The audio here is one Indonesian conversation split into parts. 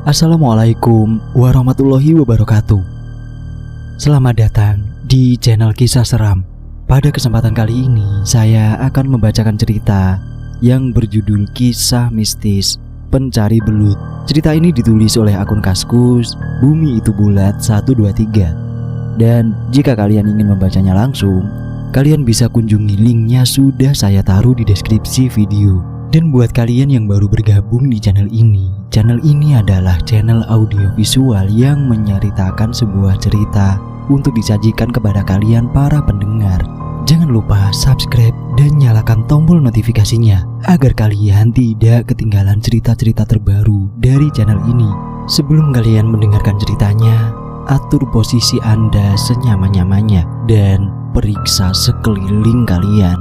Assalamualaikum warahmatullahi wabarakatuh. Selamat datang di channel Kisah Seram. Pada kesempatan kali ini saya akan membacakan cerita yang berjudul Kisah Mistis Pencari Belut. Cerita ini ditulis oleh akun Kaskus Bumi Itu Bulat 123. Dan jika kalian ingin membacanya langsung, kalian bisa kunjungi linknya, sudah saya taruh di deskripsi video. Dan buat kalian yang baru bergabung di channel ini adalah channel audiovisual yang menceritakan sebuah cerita untuk disajikan kepada kalian para pendengar. Jangan lupa subscribe dan nyalakan tombol notifikasinya agar kalian tidak ketinggalan cerita-cerita terbaru dari channel ini. Sebelum kalian mendengarkan ceritanya, atur posisi Anda senyaman-nyamannya dan periksa sekeliling kalian.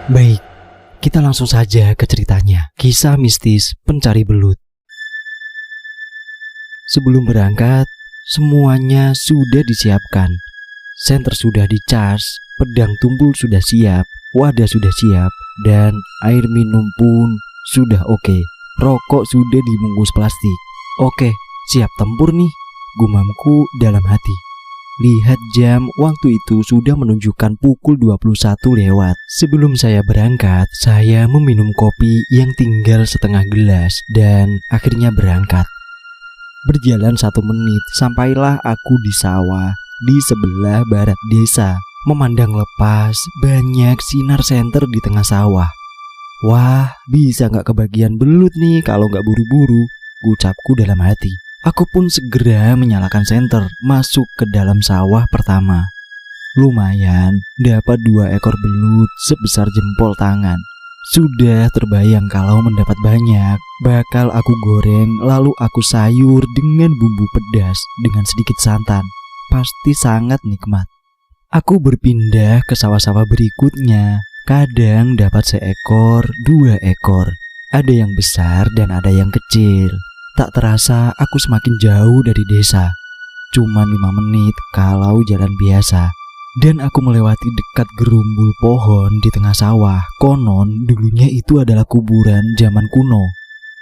Baik, kita langsung saja ke ceritanya. Kisah mistis pencari belut. Sebelum berangkat, semuanya sudah disiapkan. Senter sudah dicas, pedang tumpul sudah siap, wadah sudah siap, dan air minum pun sudah oke. Rokok sudah dibungkus plastik. Oke, siap tempur nih, gumamku dalam hati. Lihat jam, waktu itu sudah menunjukkan pukul 21 lewat. Sebelum saya berangkat, saya meminum kopi yang tinggal setengah gelas dan akhirnya berangkat. Berjalan 1 menit, sampailah aku di sawah di sebelah barat desa. Memandang lepas, banyak sinar senter di tengah sawah. Wah, bisa gak kebagian belut nih kalau gak buru-buru, ucapku dalam hati. Aku pun segera menyalakan senter, masuk ke dalam sawah pertama. Lumayan, dapat 2 ekor belut sebesar jempol tangan. Sudah terbayang kalau mendapat banyak, bakal aku goreng lalu aku sayur dengan bumbu pedas dengan sedikit santan. Pasti sangat nikmat. Aku berpindah ke sawah-sawah berikutnya. Kadang dapat 1 ekor, 2 ekor. Ada yang besar dan ada yang kecil. Tak terasa aku semakin jauh dari desa. Cuma 5 menit kalau jalan biasa. Dan aku melewati dekat gerumbul pohon di tengah sawah. Konon dulunya itu adalah kuburan zaman kuno.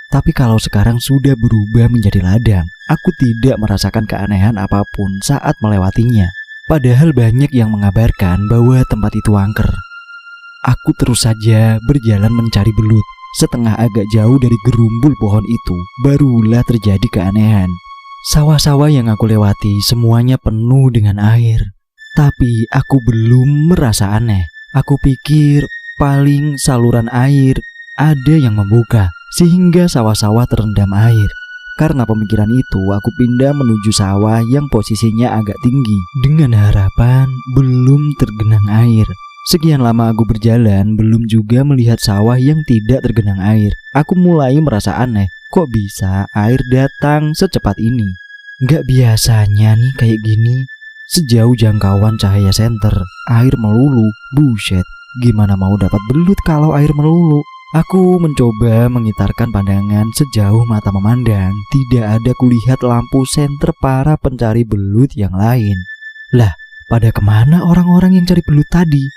Tapi kalau sekarang sudah berubah menjadi ladang. Aku tidak merasakan keanehan apapun saat melewatinya. Padahal banyak yang mengabarkan bahwa tempat itu angker. Aku terus saja berjalan mencari belut. Setengah agak jauh dari gerumbul pohon itu, barulah terjadi keanehan. Sawah-sawah yang aku lewati semuanya penuh dengan air. Tapi aku belum merasa aneh. Aku pikir paling saluran air ada yang membuka, sehingga sawah-sawah terendam air. Karena pemikiran itu, aku pindah menuju sawah yang posisinya agak tinggi, dengan harapan belum tergenang air. Sekian lama aku berjalan, belum juga melihat sawah yang tidak tergenang air. Aku mulai merasa aneh, kok bisa air datang secepat ini? Gak biasanya nih kayak gini. Sejauh jangkauan cahaya senter, air melulu. Buset, gimana mau dapat belut kalau air melulu? Aku mencoba mengitarkan pandangan sejauh mata memandang. Tidak ada kulihat lampu senter para pencari belut yang lain. Lah, pada kemana orang-orang yang cari belut tadi?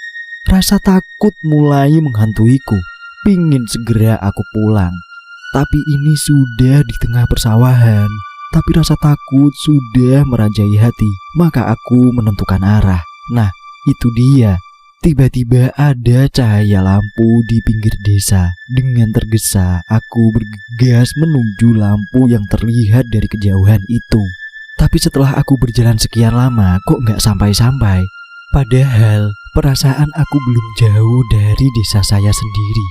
Rasa takut mulai menghantuiku. Pingin segera aku pulang. Tapi ini sudah di tengah persawahan. Tapi rasa takut sudah merajai hati. Maka aku menentukan arah. Nah, itu dia. Tiba-tiba ada cahaya lampu di pinggir desa. Dengan tergesa, aku bergegas menuju lampu yang terlihat dari kejauhan itu. Tapi setelah aku berjalan sekian lama, kok gak sampai-sampai. Padahal perasaan aku belum jauh dari desa saya sendiri.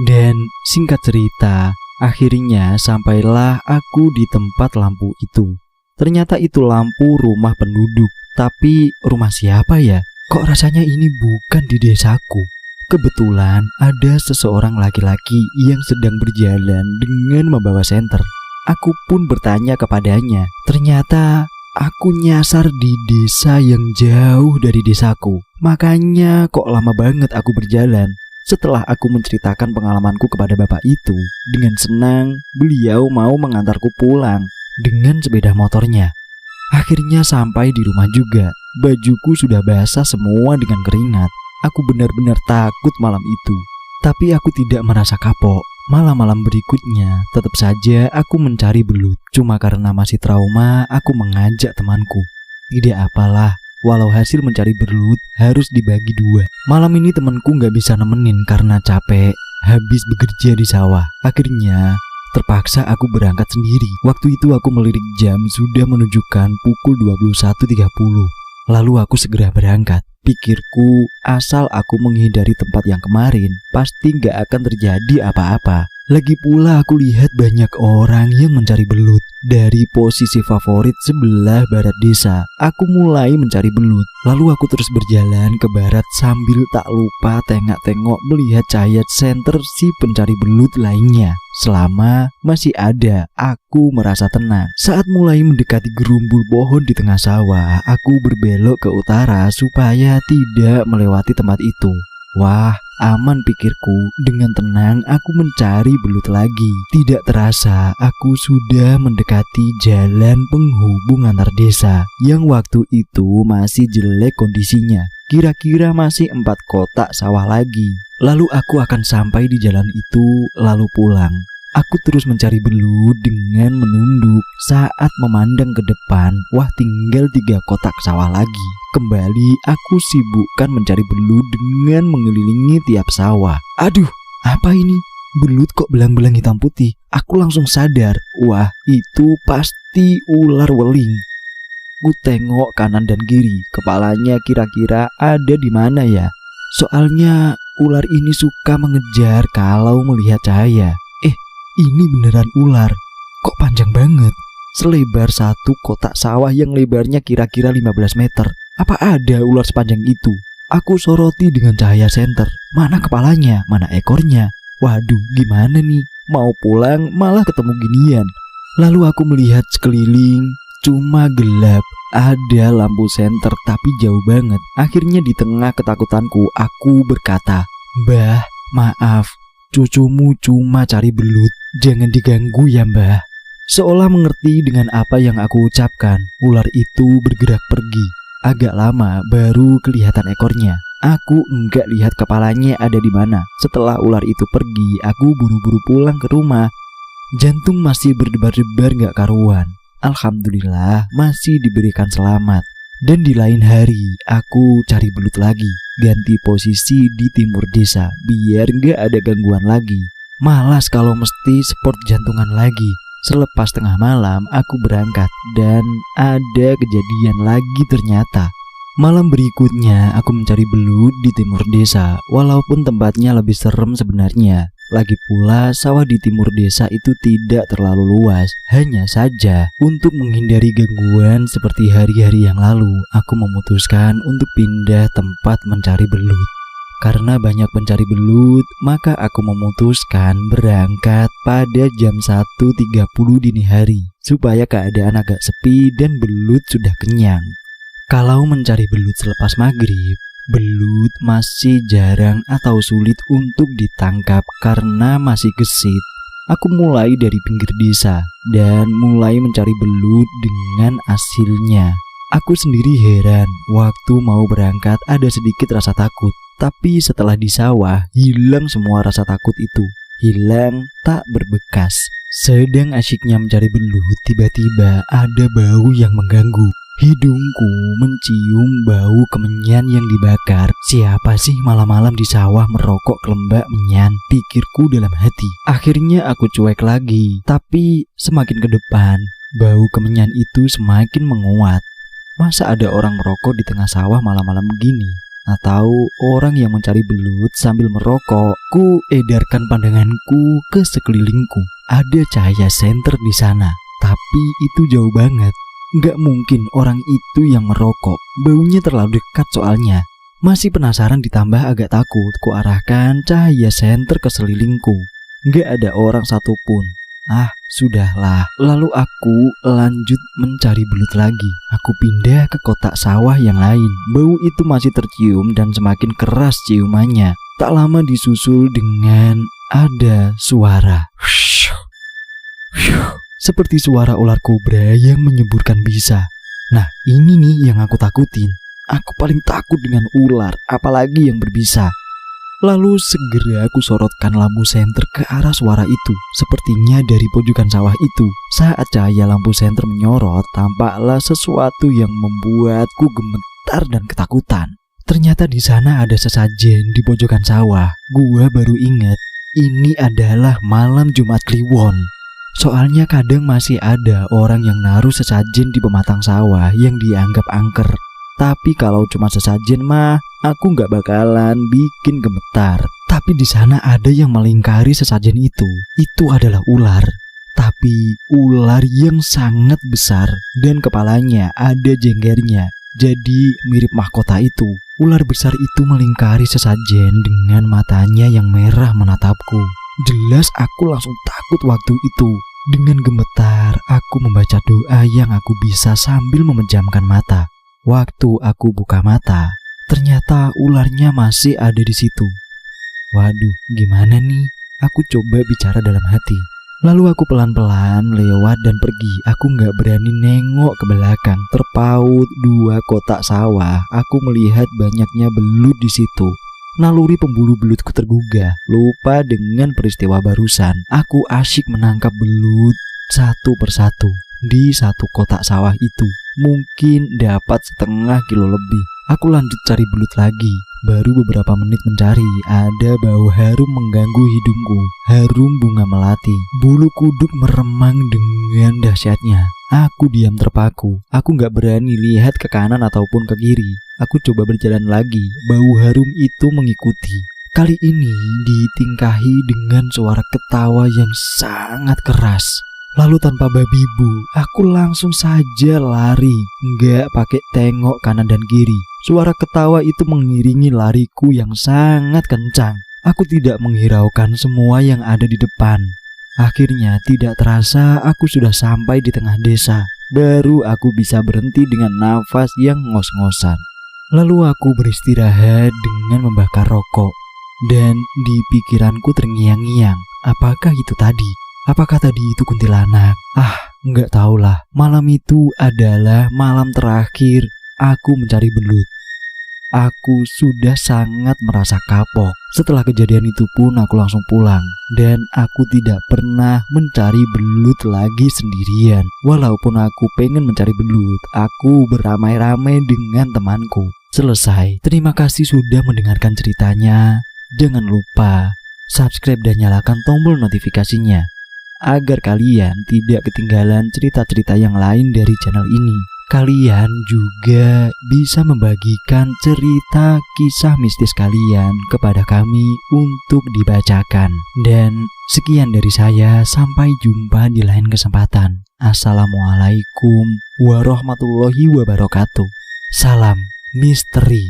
Dan singkat cerita, akhirnya sampailah aku di tempat lampu itu. Ternyata itu lampu rumah penduduk. Tapi rumah siapa ya? Kok rasanya ini bukan di desaku. Kebetulan ada seseorang laki-laki yang sedang berjalan dengan membawa senter. Aku pun bertanya kepadanya. Ternyata aku nyasar di desa yang jauh dari desaku. Makanya kok lama banget aku berjalan. Setelah aku menceritakan pengalamanku kepada bapak itu, dengan senang beliau mau mengantarku pulang dengan sepeda motornya. Akhirnya sampai di rumah juga. Bajuku sudah basah semua dengan keringat. Aku benar-benar takut malam itu. Tapi aku tidak merasa kapok. Malam-malam berikutnya, tetap saja aku mencari belut. Cuma karena masih trauma, aku mengajak temanku. Tidak apalah, walau hasil mencari belut harus dibagi dua. Malam ini temanku gak bisa nemenin karena capek, habis bekerja di sawah. Akhirnya, terpaksa aku berangkat sendiri. Waktu itu aku melirik jam sudah menunjukkan pukul 21.30. Lalu aku segera berangkat. Pikirku, asal aku menghindari tempat yang kemarin, pasti gak akan terjadi apa-apa. Lagi pula aku lihat banyak orang yang mencari belut. Dari posisi favorit sebelah barat desa, aku mulai mencari belut. Lalu aku terus berjalan ke barat sambil tak lupa tengok-tengok melihat cahaya senter si pencari belut lainnya. Selama masih ada, aku merasa tenang. Saat mulai mendekati gerumbul pohon di tengah sawah, aku berbelok ke utara supaya tidak melewati tempat itu. Wah, aman pikirku. Dengan tenang aku mencari belut lagi. Tidak terasa aku sudah mendekati jalan penghubung antar desa yang waktu itu masih jelek kondisinya. Kira-kira masih 4 kotak sawah lagi. Lalu aku akan sampai di jalan itu lalu pulang. Aku terus mencari belut dengan menunduk. Saat memandang ke depan, wah tinggal 3 kotak sawah lagi. Kembali aku sibukkan mencari belut dengan mengelilingi tiap sawah. Aduh, apa ini? Belut kok belang-belang hitam putih. Aku langsung sadar, wah itu pasti ular weling. Ku tengok kanan dan kiri, kepalanya kira-kira ada di mana ya? Soalnya ular ini suka mengejar kalau melihat cahaya. Ini beneran ular. Kok panjang banget? Selebar 1 kotak sawah yang lebarnya kira-kira 15 meter. Apa ada ular sepanjang itu? Aku soroti dengan cahaya senter. Mana kepalanya? Mana ekornya? Waduh, gimana nih? Mau pulang malah ketemu ginian. Lalu aku melihat sekeliling, cuma gelap. Ada lampu senter tapi jauh banget. Akhirnya di tengah ketakutanku, aku berkata, "Mbah, maaf. Cucumu cuma cari belut, jangan diganggu ya mbah." Seolah mengerti dengan apa yang aku ucapkan, ular itu bergerak pergi. Agak lama baru kelihatan ekornya. Aku enggak lihat kepalanya ada di mana. Setelah ular itu pergi, aku buru-buru pulang ke rumah. Jantung masih berdebar-debar gak karuan. Alhamdulillah masih diberikan selamat. Dan di lain hari, aku cari belut lagi. Ganti posisi di timur desa, biar gak ada gangguan lagi. Malas kalau mesti sport jantungan lagi. Selepas tengah malam, aku berangkat. Dan ada kejadian lagi ternyata. Malam berikutnya, aku mencari belut di timur desa. Walaupun tempatnya lebih serem sebenarnya. Lagi pula sawah di timur desa itu tidak terlalu luas. Hanya saja untuk menghindari gangguan seperti hari-hari yang lalu, aku memutuskan untuk pindah tempat mencari belut. Karena banyak pencari belut, maka aku memutuskan berangkat pada jam 1.30 dini hari supaya keadaan agak sepi dan belut sudah kenyang. Kalau mencari belut selepas maghrib, belut masih jarang atau sulit untuk ditangkap karena masih gesit. Aku mulai dari pinggir desa dan mulai mencari belut dengan hasilnya. Aku sendiri heran, waktu mau berangkat ada sedikit rasa takut. Tapi setelah di sawah, hilang semua rasa takut itu. Hilang tak berbekas. Sedang asyiknya mencari belut, tiba-tiba ada bau yang mengganggu. Hidungku mencium bau kemenyan yang dibakar. Siapa sih malam-malam di sawah merokok kelembak menyan? Pikirku dalam hati. Akhirnya aku cuek lagi. Tapi semakin ke depan, bau kemenyan itu semakin menguat. Masa ada orang merokok di tengah sawah malam-malam begini? Atau orang yang mencari belut sambil merokok? Ku edarkan pandanganku ke sekelilingku. Ada cahaya senter di sana, tapi itu jauh banget. Gak mungkin orang itu yang merokok. Baunya terlalu dekat soalnya. Masih penasaran ditambah agak takut, ku arahkan cahaya senter ke sekelilingku. Gak ada orang satupun. Sudahlah. Lalu aku lanjut mencari belut lagi. Aku pindah ke kotak sawah yang lain. Bau itu masih tercium dan semakin keras ciumannya. Tak lama disusul dengan ada suara. Seperti suara ular kobra yang menyemburkan bisa. Nah, ini nih yang aku takutin. Aku paling takut dengan ular, apalagi yang berbisa. Lalu segera aku sorotkan lampu senter ke arah suara itu. Sepertinya dari pojokan sawah itu. Saat cahaya lampu senter menyorot, tampaklah sesuatu yang membuatku gemetar dan ketakutan. Ternyata di sana ada sesajen di pojokan sawah. Gua baru ingat, ini adalah malam Jumat Kliwon. Soalnya kadang masih ada orang yang naruh sesajen di pematang sawah yang dianggap angker. Tapi kalau cuma sesajen mah, aku nggak bakalan bikin gemetar. Tapi di sana ada yang melingkari sesajen itu. Itu adalah ular. Tapi ular yang sangat besar dan kepalanya ada jenggernya. Jadi mirip mahkota itu. Ular besar itu melingkari sesajen dengan matanya yang merah menatapku. Jelas aku langsung takut waktu itu. Dengan gemetar, aku membaca doa yang aku bisa sambil memejamkan mata. Waktu aku buka mata, ternyata ularnya masih ada di situ. Waduh, gimana nih? Aku coba bicara dalam hati. Lalu aku pelan-pelan lewat dan pergi. Aku gak berani nengok ke belakang. Terpaut 2 kotak sawah, aku melihat banyaknya belut di situ. Naluri pemburu belutku tergugah. Lupa dengan peristiwa barusan. Aku asyik menangkap belut satu persatu di satu kotak sawah itu. Mungkin dapat setengah kilo lebih. Aku lanjut cari belut lagi. Baru beberapa menit mencari, ada bau harum mengganggu hidungku. Harum bunga melati. Bulu kuduk meremang dengan dahsyatnya. Aku diam terpaku. Aku gak berani lihat ke kanan ataupun ke kiri. Aku coba berjalan lagi. Bau harum itu mengikuti. Kali ini ditingkahi dengan suara ketawa yang sangat keras. Lalu tanpa babi bu, aku langsung saja lari, nggak pakai tengok kanan dan kiri. Suara ketawa itu mengiringi lariku yang sangat kencang. Aku tidak menghiraukan semua yang ada di depan. Akhirnya tidak terasa aku sudah sampai di tengah desa. Baru aku bisa berhenti dengan nafas yang ngos-ngosan. Lalu aku beristirahat dengan membakar rokok. Dan di pikiranku terngiang-ngiang, apakah itu tadi? Apakah tadi itu kuntilanak? Nggak tahulah. Malam itu adalah malam terakhir aku mencari belut. Aku sudah sangat merasa kapok. Setelah kejadian itu pun aku langsung pulang. Dan aku tidak pernah mencari belut lagi sendirian. Walaupun aku pengen mencari belut, aku beramai-ramai dengan temanku. Selesai. Terima kasih sudah mendengarkan ceritanya. Jangan lupa subscribe dan nyalakan tombol notifikasinya agar kalian tidak ketinggalan cerita-cerita yang lain dari channel ini. Kalian juga bisa membagikan cerita kisah mistis kalian kepada kami untuk dibacakan. Dan sekian dari saya, sampai jumpa di lain kesempatan. Assalamualaikum warahmatullahi wabarakatuh. Salam misteri.